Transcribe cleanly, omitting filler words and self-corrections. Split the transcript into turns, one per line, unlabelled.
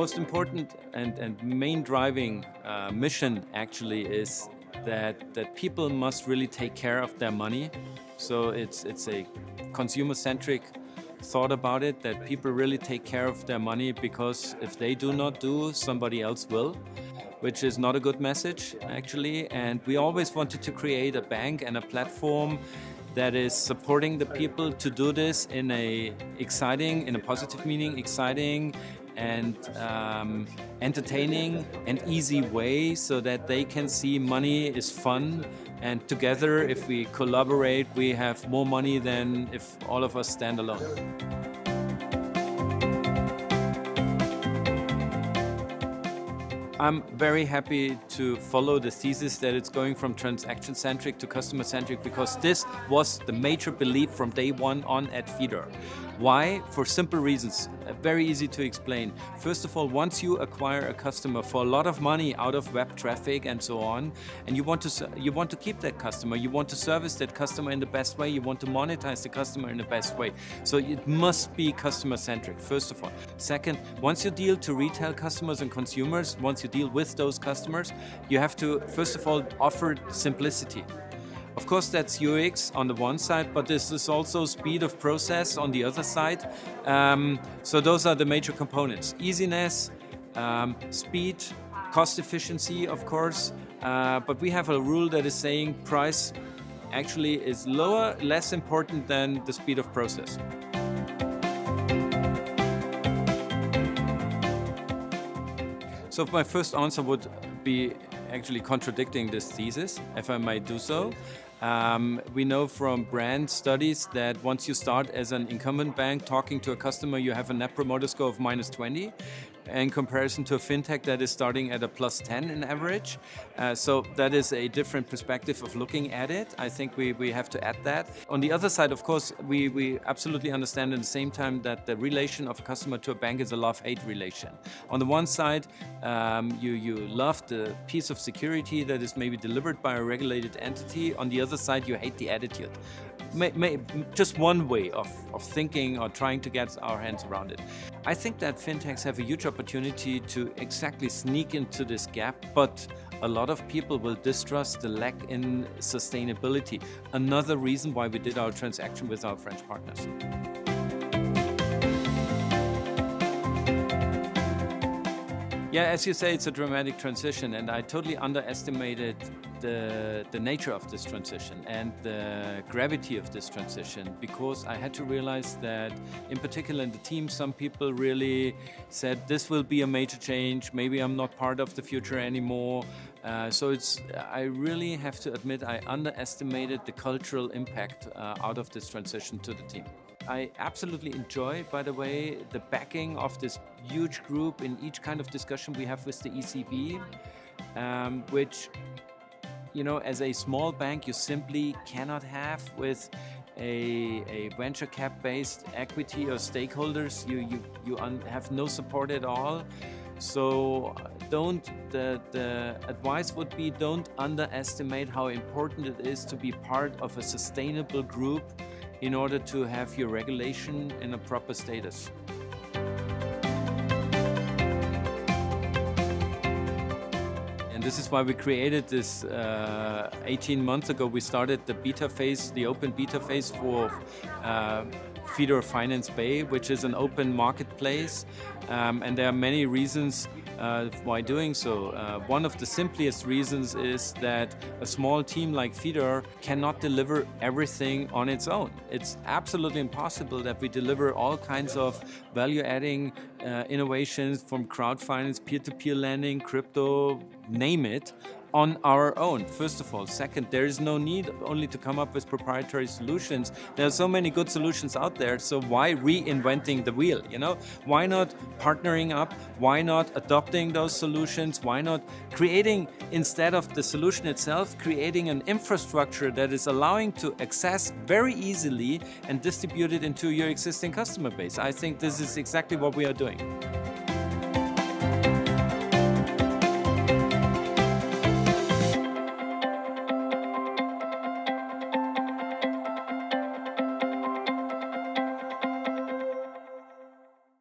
most important and main driving mission actually is that people must really take care of their money. So it's a consumer-centric thought about it, that people really take care of their money, because if they do not do, somebody else will, which is not a good message actually. And we always wanted to create a bank and a platform that is supporting the people to do this in a exciting, in a positive meaning, exciting and entertaining and easy way, so that they can see money is fun, and together, if we collaborate, we have more money than if all of us stand alone. I'm very happy to follow the thesis that it's going from transaction-centric to customer-centric, because this was the major belief from day one on at Fidor. Why? For simple reasons, very easy to explain. First of all, once you acquire a customer for a lot of money out of web traffic and so on, and you want to keep that customer, you want to service that customer in the best way, you want to monetize the customer in the best way. So it must be customer-centric, first of all. Second, once you deal to retail customers and consumers, once you deal with those customers, you have to, first of all, offer simplicity. Of course, that's UX on the one side, but this is also speed of process on the other side. So those are the major components. Easiness, speed, cost efficiency, of course. But we have a rule that is saying price actually is lower, less important than the speed of process. So my first answer would be actually contradicting this thesis, if I might do so. We know from brand studies that once you start as an incumbent bank talking to a customer, you have a net promoter score of -20 in comparison to a FinTech that is starting at a +10 in average. So that is a different perspective of looking at it. I think we have to add that. On the other side, of course, we absolutely understand at the same time that the relation of a customer to a bank is a love-hate relation. On the one side, you love the piece of security that is maybe delivered by a regulated entity. On the other side, you hate the attitude. Just one way of thinking or trying to get our hands around it. I think that fintechs have a huge opportunity to exactly sneak into this gap, but a lot of people will distrust the lack in sustainability. Another reason why we did our transaction with our French partners. Yeah, as you say, it's a dramatic transition, and I totally underestimated the nature of this transition and the gravity of this transition, because I had to realize that, in particular in the team, some people really said, this will be a major change, maybe I'm not part of the future anymore. So I really have to admit I underestimated the cultural impact out of this transition to the team. I absolutely enjoy, by the way, the backing of this huge group in each kind of discussion we have with the ECB, which, you know, as a small bank, you simply cannot have with a venture cap-based equity or stakeholders. You have no support at all. So the advice would be, don't underestimate how important it is to be part of a sustainable group in order to have your regulation in a proper status. And this is why we created this 18 months ago. We started the beta phase, the open beta phase for Fidor Finance Bay, which is an open marketplace. And there are many reasons why doing so. One of the simplest reasons is that a small team like Fidor cannot deliver everything on its own. It's absolutely impossible that we deliver all kinds of value-adding innovations from crowdfinance, peer-to-peer lending, crypto, name it, on our own, first of all. Second, there is no need only to come up with proprietary solutions. There are so many good solutions out there, so why reinventing the wheel, you know? Why not partnering up? Why not adopting those solutions? Why not creating, instead of the solution itself, creating an infrastructure that is allowing to access very easily and distribute it into your existing customer base? I think this is exactly what we are doing.